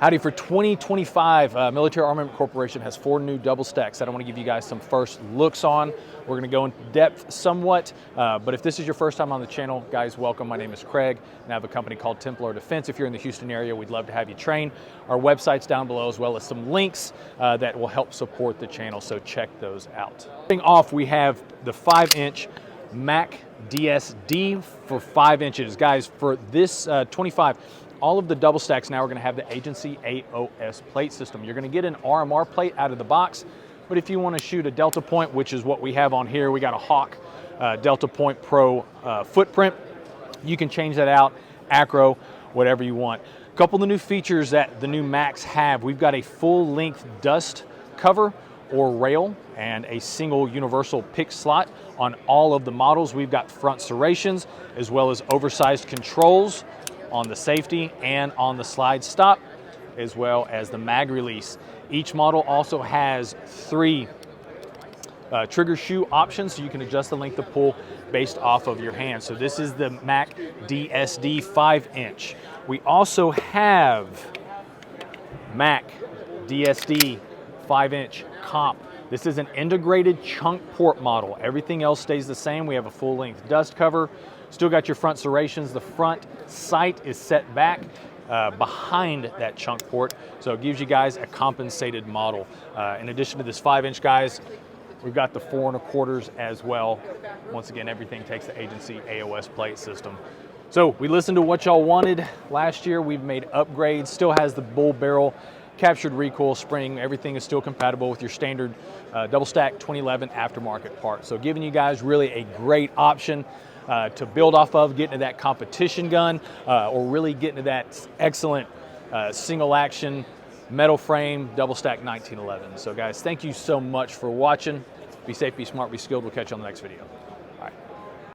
Howdy, for 2025, Military Armament Corporation has 4 new double stacks that I want to give you guys some first looks on. We're going to go into depth somewhat, but if this is your first time on the channel, guys, welcome. My name is Craig, and I have a company called Templar Defense. If you're in the Houston area, we'd love to have you train. Our website's down below, as well as some links that will help support the channel, so check those out. Starting off, we have the 5-inch MAC DSD for 5 inches. Guys, for this 25, all of the double stacks now are going to have the agency AOS plate system. You're going to get an RMR plate out of the box, but if you want to shoot a Delta Point, which is what we have on here, we got a Hawk Delta Point Pro footprint, you can change that out, acro, whatever you want. A couple of the new features that the new Macs have: we've got a full-length dust cover or rail and a single universal pick slot on all of the models. We've got front serrations as well as oversized controls on the safety and on the slide stop, as well as the mag release. Each model also has 3 trigger shoe options, so you can adjust the length of pull based off of your hand. So this is the MAC DSD 5-inch. We also have MAC DSD 5-inch comp. This is an integrated chunk port model. Everything else stays the same. We have a full-length dust cover. Still got your front serrations. The front sight is set back behind that chunk port, so it gives you guys a compensated model. In addition to this 5-inch, guys, we've got the 4 1/4 as well. Once again, everything takes the agency AOS plate system. So we listened to what y'all wanted last year. We've made upgrades. Still has the bull barrel, captured recoil spring. Everything is still compatible with your standard double stack 2011 aftermarket part. So giving you guys really a great option to build off of, get into that competition gun, or really get into that excellent single action metal frame double stack 1911. So guys, thank you so much for watching. Be safe, be smart, be skilled. We'll catch you on the next video.